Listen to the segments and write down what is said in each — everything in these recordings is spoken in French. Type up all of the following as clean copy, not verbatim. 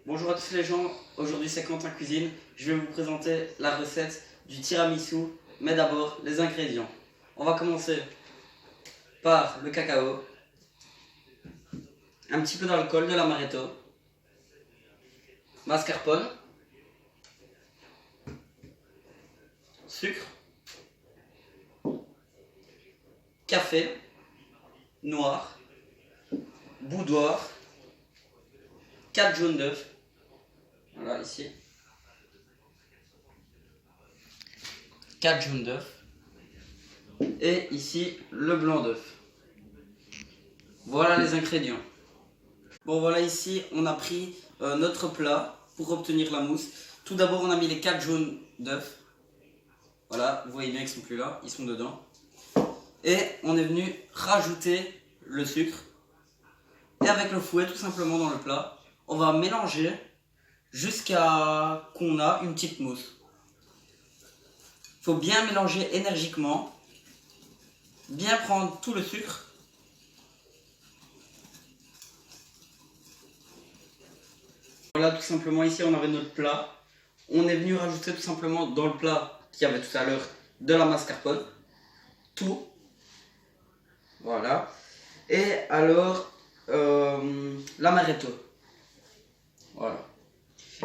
Bonjour à tous les gens, aujourd'hui c'est Quentin Cuisine. Je vais vous présenter la recette du tiramisu, mais d'abord les ingrédients. On va commencer par le cacao, un petit peu d'alcool, de l'amaretto, mascarpone, sucre, café, noir, boudoir, 4 jaunes d'œufs, voilà ici, 4 jaunes d'œufs, et ici le blanc d'œuf. Voilà les ingrédients. Bon voilà, ici on a pris notre plat pour obtenir la mousse. Tout d'abord on a mis les 4 jaunes d'œufs. Voilà, vous voyez bien qu'ils sont plus là, ils sont dedans. Et on est venu rajouter le sucre. Et avec le fouet tout simplement dans le plat, on va mélanger jusqu'à qu'on a une petite mousse. Il faut bien mélanger énergiquement, bien prendre tout le sucre. Voilà, tout simplement ici on avait notre plat. On est venu rajouter tout simplement dans le plat qu'il y avait tout à l'heure de la mascarpone. Tout. Voilà. Et alors l'amaretto. Voilà.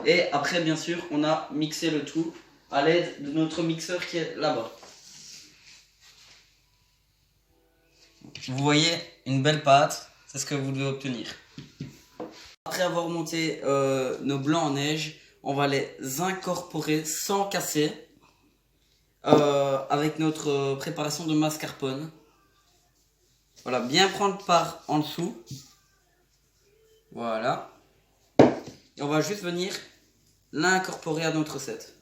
Et après bien sûr on a mixé le tout à l'aide de notre mixeur qui est là-bas. Vous voyez une belle pâte, c'est ce que vous devez obtenir. Après avoir monté nos blancs en neige, on va les incorporer sans casser avec notre préparation de mascarpone. Voilà, bien prendre par en dessous. Voilà. Et on va juste venir l'incorporer à notre recette.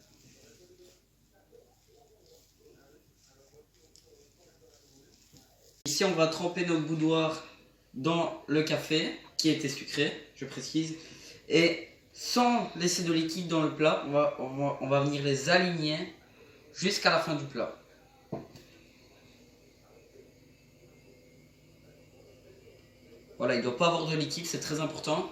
Ici, on va tremper nos boudoirs dans le café qui était sucré, je précise. Et sans laisser de liquide dans le plat, on va venir les aligner jusqu'à la fin du plat. Voilà, il ne doit pas avoir de liquide, c'est très important.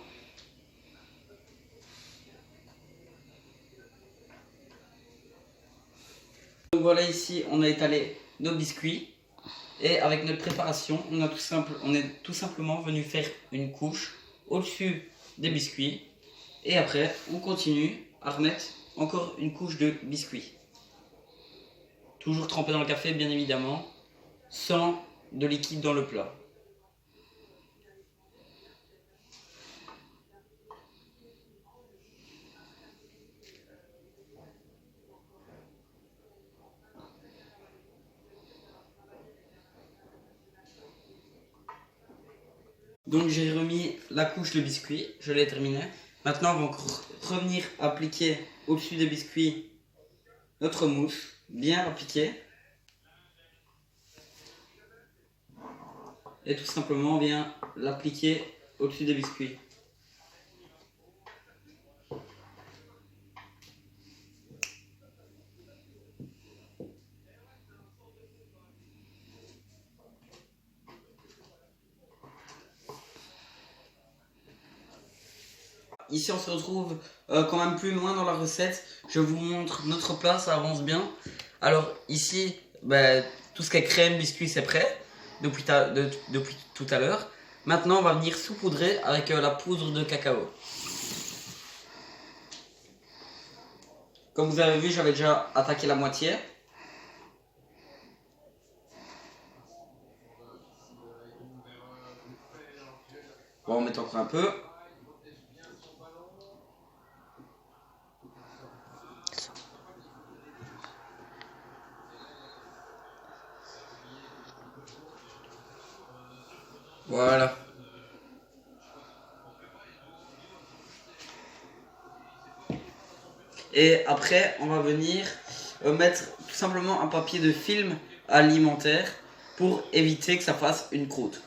Donc voilà, ici on a étalé nos biscuits et avec notre préparation, on est tout simplement venu faire une couche au-dessus des biscuits et après on continue à remettre encore une couche de biscuits. Toujours trempé dans le café bien évidemment, sans de liquide dans le plat. Donc j'ai remis la couche de biscuits, je l'ai terminé. Maintenant on va encore revenir appliquer au-dessus des biscuits notre mousse, bien appliquée. Et tout simplement on vient l'appliquer au-dessus des biscuits. Ici on se retrouve quand même plus loin dans la recette. Je vous montre notre plat, ça avance bien. Alors ici, tout ce qui est crème, biscuit, c'est prêt depuis tout à l'heure. Maintenant on va venir saupoudrer avec la poudre de cacao. Comme vous avez vu, j'avais déjà attaqué la moitié. Bon, on met encore un peu. Voilà. Et après, on va venir mettre tout simplement un papier de film alimentaire pour éviter que ça fasse une croûte.